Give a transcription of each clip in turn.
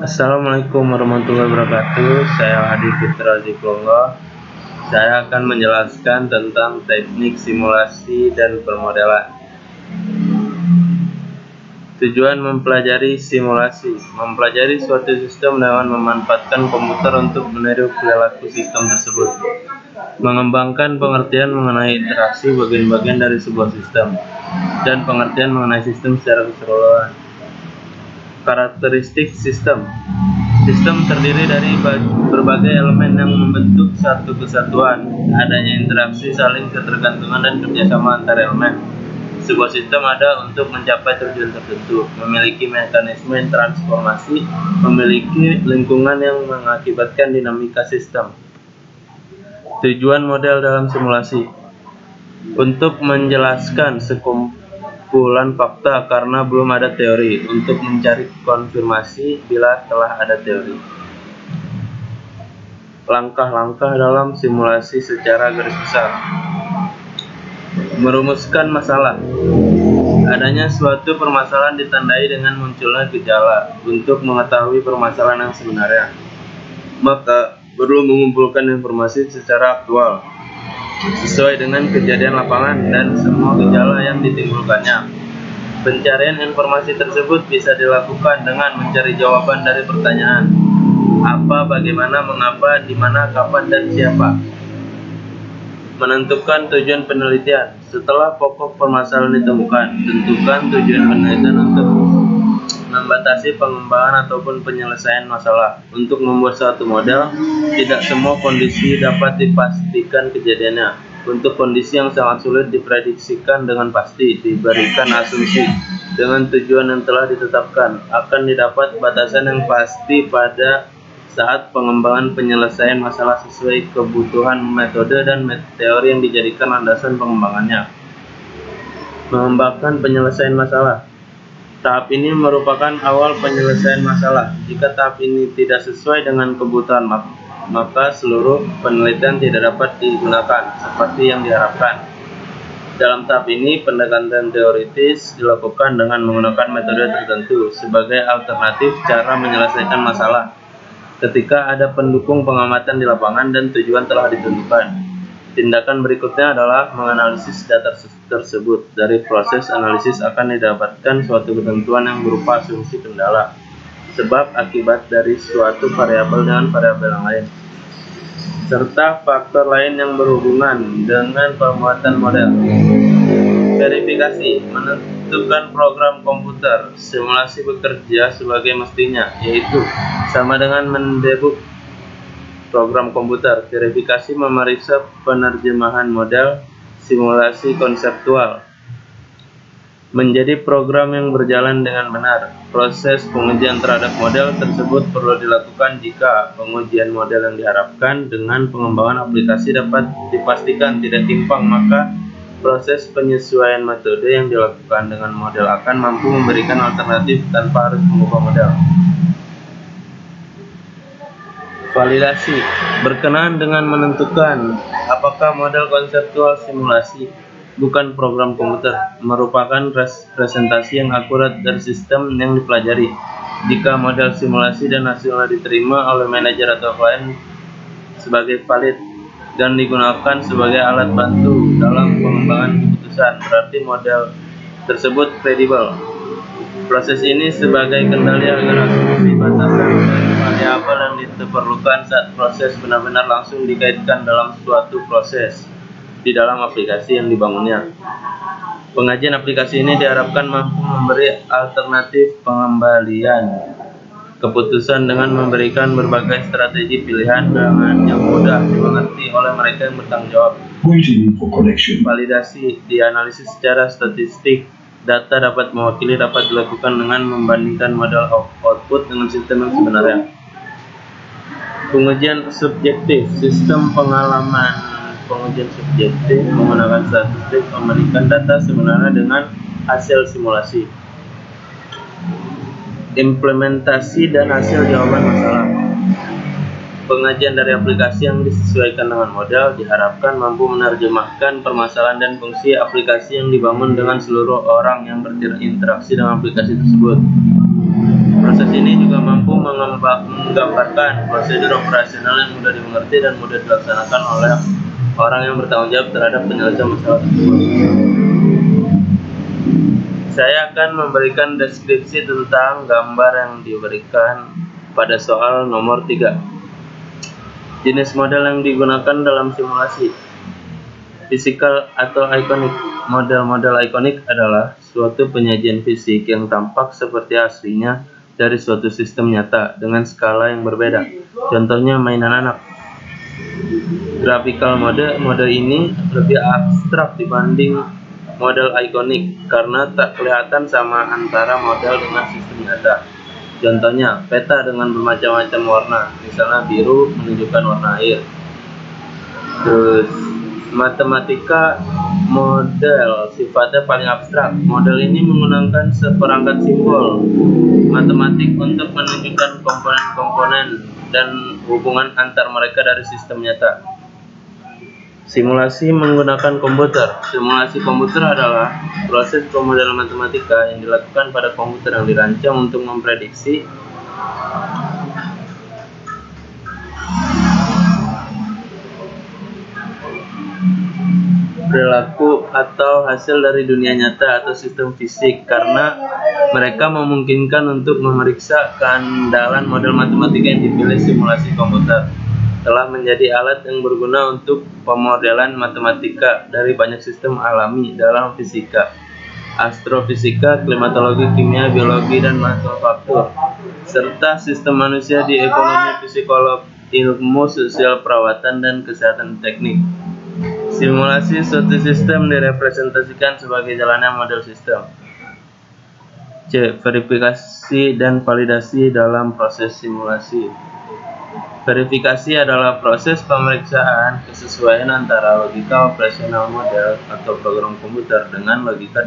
Assalamualaikum warahmatullahi wabarakatuh. Saya Hadi Fitra Zikrullah. Saya akan menjelaskan tentang teknik simulasi dan permodelan. Tujuan mempelajari simulasi. Mempelajari suatu sistem dengan memanfaatkan komputer untuk meniru perilaku sistem tersebut. Mengembangkan pengertian mengenai interaksi bagian-bagian dari sebuah sistem dan pengertian mengenai sistem secara keseluruhan. Karakteristik sistem. Sistem terdiri dari berbagai elemen yang membentuk satu kesatuan. Adanya interaksi, saling ketergantungan, dan kerjasama antar elemen. Sebuah sistem ada untuk mencapai tujuan tertentu, memiliki mekanisme transformasi, memiliki lingkungan yang mengakibatkan dinamika sistem. Tujuan model dalam simulasi. Untuk menjelaskan sekumpulan fakta karena belum ada teori, untuk mencari konfirmasi bila telah ada teori. Langkah-langkah dalam simulasi secara garis besar. Merumuskan masalah. Adanya suatu permasalahan ditandai dengan munculnya gejala. Untuk mengetahui permasalahan yang sebenarnya, maka perlu mengumpulkan informasi secara aktual sesuai dengan kejadian lapangan dan semua gejala yang ditimbulkannya. Pencarian informasi tersebut bisa dilakukan dengan mencari jawaban dari pertanyaan apa, bagaimana, mengapa, di mana, kapan, dan siapa. Menentukan tujuan penelitian. Setelah pokok permasalahan ditemukan, tentukan tujuan penelitian untuk membatasi pengembangan ataupun penyelesaian masalah. Untuk membuat suatu model, tidak semua kondisi dapat dipastikan kejadiannya. Untuk kondisi yang sangat sulit diprediksikan dengan pasti, diberikan asumsi dengan tujuan yang telah ditetapkan. Akan didapat batasan yang pasti pada saat pengembangan penyelesaian masalah sesuai kebutuhan metode dan teori yang dijadikan landasan pengembangannya. Mengembangkan penyelesaian masalah. Tahap ini merupakan awal penyelesaian masalah. Jika tahap ini tidak sesuai dengan kebutuhan, maka seluruh penelitian tidak dapat digunakan seperti yang diharapkan. Dalam tahap ini, pendekatan teoritis dilakukan dengan menggunakan metode tertentu sebagai alternatif cara menyelesaikan masalah. Ketika ada pendukung pengamatan di lapangan dan tujuan telah ditentukan, tindakan berikutnya adalah menganalisis data tersebut. Dari proses analisis akan didapatkan suatu ketentuan yang berupa asumsi kendala, sebab akibat dari suatu variabel dengan variabel yang lain, serta faktor lain yang berhubungan dengan pembuatan model. Verifikasi. Menentukan program komputer simulasi bekerja sebagai mestinya, yaitu sama dengan mendebug program komputer. Verifikasi memeriksa penerjemahan model simulasi konseptual menjadi program yang berjalan dengan benar. Proses pengujian terhadap model tersebut perlu dilakukan jika pengujian model yang diharapkan dengan pengembangan aplikasi dapat dipastikan tidak timpang, maka proses penyesuaian metode yang dilakukan dengan model akan mampu memberikan alternatif tanpa harus mengubah model. Validasi. Berkenaan dengan menentukan apakah model konseptual simulasi, bukan program komputer, merupakan representasi yang akurat dari sistem yang dipelajari. Jika model simulasi dan hasilnya diterima oleh manajer atau klien sebagai valid dan digunakan sebagai alat bantu dalam pengembangan keputusan, berarti model tersebut kredibel. Proses ini sebagai kendali agar asumsi, batasan, dan variabel yang diperlukan saat proses benar-benar langsung dikaitkan dalam suatu proses di dalam aplikasi yang dibangunnya. Pengajian aplikasi ini diharapkan mampu memberi alternatif pengembalian keputusan dengan memberikan berbagai strategi pilihan dengan yang mudah dimengerti oleh mereka yang bertanggung jawab. Validasi. Dianalisis secara statistik. Data dapat dilakukan dengan membandingkan model output dengan sistem yang sebenarnya. Pengujian subjektif. Sistem pengalaman pengujian subjektif menggunakan statistik membandingkan data sebenarnya dengan hasil simulasi. Implementasi dan hasil jawaban masalah. Pengajian dari aplikasi yang disesuaikan dengan model diharapkan mampu menerjemahkan permasalahan dan fungsi aplikasi yang dibangun dengan seluruh orang yang berinteraksi dengan aplikasi tersebut. Proses ini juga mampu menggambarkan prosedur operasional yang mudah dimengerti dan mudah dilaksanakan oleh orang yang bertanggung jawab terhadap penyelesaian masalah tersebut. Saya akan memberikan deskripsi tentang gambar yang diberikan pada soal nomor 3. Jenis model yang digunakan dalam simulasi. Fisikal atau ikonik. Model-model ikonik adalah suatu penyajian fisik yang tampak seperti aslinya dari suatu sistem nyata dengan skala yang berbeda. Contohnya mainan anak. Graphical model ini lebih abstrak dibanding model ikonik karena tak kelihatan sama antara model dengan sistem nyata. Contohnya, peta dengan bermacam-macam warna, misalnya biru menunjukkan warna air. Terus, matematika model sifatnya paling abstrak. Model ini menggunakan seperangkat simbol matematik untuk menunjukkan komponen-komponen dan hubungan antar mereka dari sistem nyata. Simulasi menggunakan komputer. Simulasi komputer adalah proses pemodelan matematika yang dilakukan pada komputer yang dirancang untuk memprediksi perilaku atau hasil dari dunia nyata atau sistem fisik karena mereka memungkinkan untuk memeriksa keandalan model matematika yang dipilih. Simulasi komputer telah menjadi alat yang berguna untuk pemodelan matematika dari banyak sistem alami dalam fisika, astrofisika, klimatologi, kimia, biologi, dan manufaktur, serta sistem manusia di ekonomi, psikologi, ilmu sosial, perawatan, dan kesehatan teknik. Simulasi suatu sistem direpresentasikan sebagai jalannya model sistem. C. Verifikasi dan validasi dalam proses simulasi. Verifikasi adalah proses pemeriksaan kesesuaian antara logika operasional model atau program komputer dengan logika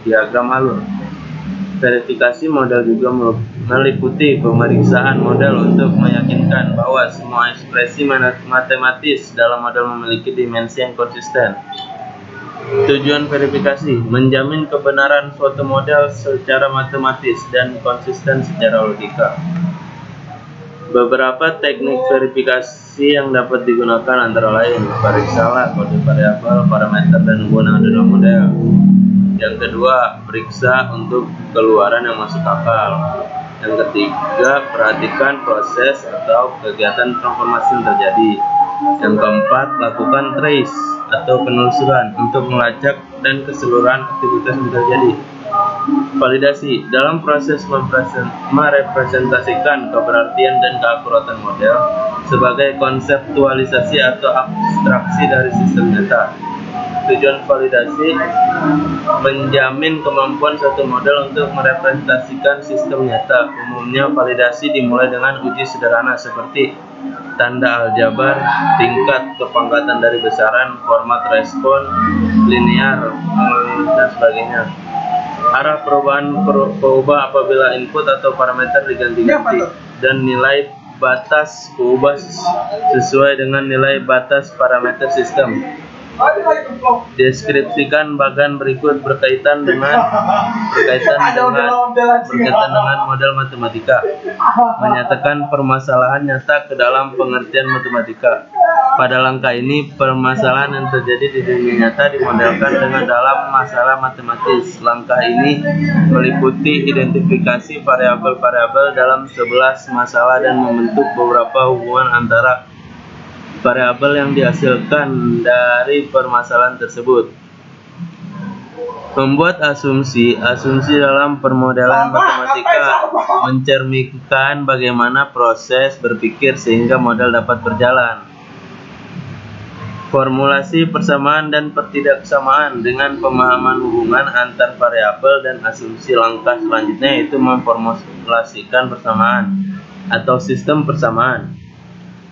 diagram alur. Verifikasi model juga meliputi pemeriksaan model untuk meyakinkan bahwa semua ekspresi matematis dalam model memiliki dimensi yang konsisten. Tujuan verifikasi menjamin kebenaran suatu model secara matematis dan konsisten secara logika. Beberapa teknik verifikasi yang dapat digunakan antara lain periksalah kode variabel, parameter, dan hubungan dalam model. Yang kedua, periksa untuk keluaran yang masuk akal. Yang ketiga, perhatikan proses atau kegiatan transformasi yang terjadi. Yang keempat, lakukan trace atau penelusuran untuk melacak dan keseluruhan aktivitas yang terjadi. Validasi dalam proses merepresentasikan keberartian dan keakuratan model sebagai konseptualisasi atau abstraksi dari sistem nyata. Tujuan validasi menjamin kemampuan suatu model untuk merepresentasikan sistem nyata. Umumnya validasi dimulai dengan uji sederhana seperti tanda aljabar, tingkat kepangkatan dari besaran, format respon, linear, dan sebagainya. Arah perubahan berubah apabila input atau parameter diganti-ganti dan nilai batas berubah sesuai dengan nilai batas parameter sistem. Deskripsikan bagian berikut berkaitan dengan model matematika. Menyatakan permasalahan nyata ke dalam pengertian matematika. Pada langkah ini, permasalahan yang terjadi di dunia nyata dimodelkan dengan dalam masalah matematis. Langkah ini meliputi identifikasi variabel-variabel dalam 11 masalah dan membentuk beberapa hubungan antara variabel yang dihasilkan dari permasalahan tersebut. Membuat asumsi dalam permodelan matematika mencerminkan bagaimana proses berpikir sehingga model dapat berjalan. Formulasi persamaan dan pertidaksamaan dengan pemahaman hubungan antar variabel dan asumsi. Langkah selanjutnya yaitu memformulasikan persamaan atau sistem persamaan.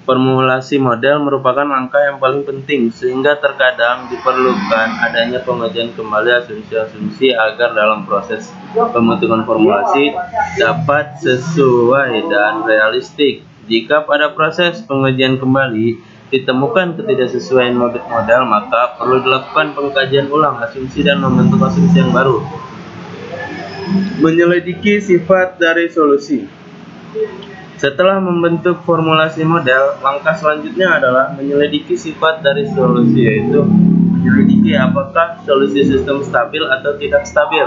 Formulasi model merupakan langkah yang paling penting sehingga terkadang diperlukan adanya pengujian kembali asumsi-asumsi agar dalam proses pembentukan formulasi dapat sesuai dan realistik. Jika pada proses pengujian kembali ditemukan ketidaksesuaian model, maka perlu dilakukan pengkajian ulang asumsi dan membentuk asumsi yang baru. Menyelidiki sifat dari solusi. Setelah membentuk formulasi model, langkah selanjutnya adalah menyelidiki sifat dari solusi, yaitu menyelidiki apakah solusi sistem stabil atau tidak stabil.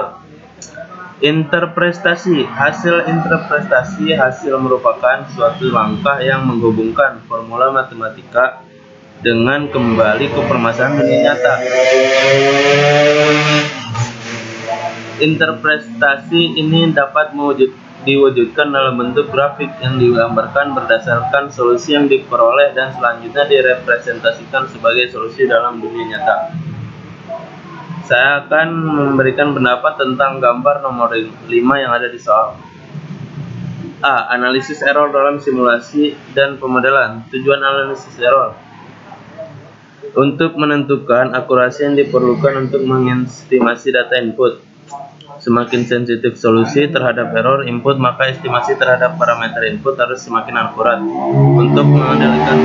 Interpretasi. Hasil merupakan suatu langkah yang menghubungkan formula matematika dengan kembali ke permasalahan dunia nyata. Interpretasi ini dapat diwujudkan dalam bentuk grafik yang digambarkan berdasarkan solusi yang diperoleh dan selanjutnya direpresentasikan sebagai solusi dalam dunia nyata. Saya akan memberikan pendapat tentang gambar nomor 5 yang ada di soal. A. Analisis error dalam simulasi dan pemodelan. Tujuan analisis error untuk menentukan akurasi yang diperlukan untuk mengestimasi data input. Semakin sensitif solusi terhadap error input, maka estimasi terhadap parameter input harus semakin akurat. Untuk mengendalikan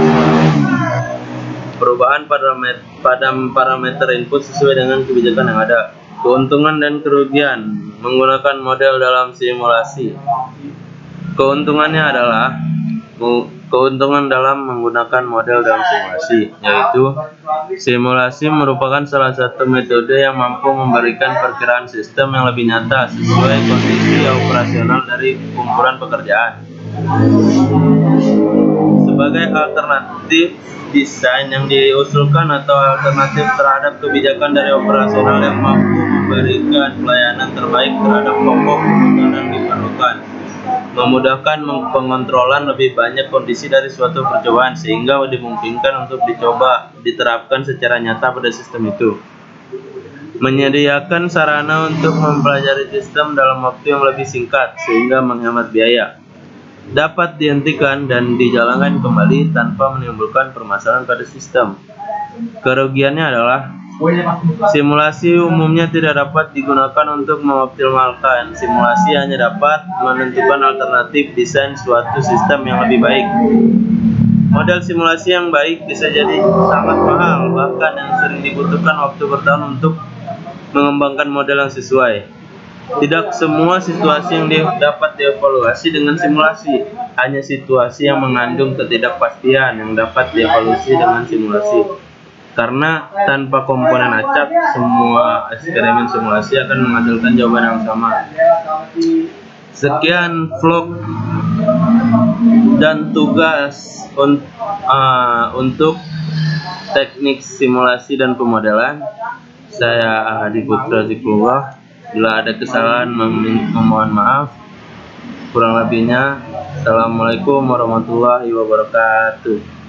perubahan pada parameter input sesuai dengan kebijakan yang ada. Keuntungan dan kerugian menggunakan model dalam simulasi. Keuntungannya adalah keuntungan dalam menggunakan model dalam simulasi, yaitu simulasi merupakan salah satu metode yang mampu memberikan perkiraan sistem yang lebih nyata sesuai kondisi operasional dari kumpulan pekerjaan. Sebagai alternatif desain yang diusulkan atau alternatif terhadap kebijakan dari operasional yang mampu memberikan pelayanan terbaik terhadap pokok kebutuhan yang diperlukan, memudahkan pengontrolan lebih banyak kondisi dari suatu percobaan sehingga dimungkinkan untuk diterapkan secara nyata pada sistem itu. Menyediakan sarana untuk mempelajari sistem dalam waktu yang lebih singkat sehingga menghemat biaya. Dapat dihentikan dan dijalankan kembali tanpa menimbulkan permasalahan pada sistem. Kerugiannya adalah simulasi umumnya tidak dapat digunakan untuk mengoptimalkan. Simulasi hanya dapat menentukan alternatif desain suatu sistem yang lebih baik. Model simulasi yang baik bisa jadi sangat mahal, bahkan yang sering dibutuhkan waktu bertahun untuk mengembangkan model yang sesuai. Tidak semua situasi yang dapat dievaluasi dengan simulasi. Hanya situasi yang mengandung ketidakpastian yang dapat dievaluasi dengan simulasi. Karena tanpa komponen acak, semua eksperimen simulasi akan menghasilkan jawaban yang sama. Sekian vlog dan tugas untuk teknik simulasi dan pemodelan. Saya Hadi Putra Zikrullah. Bila ada kesalahan, memohon maaf. Kurang lebihnya, Assalamualaikum warahmatullahi wabarakatuh.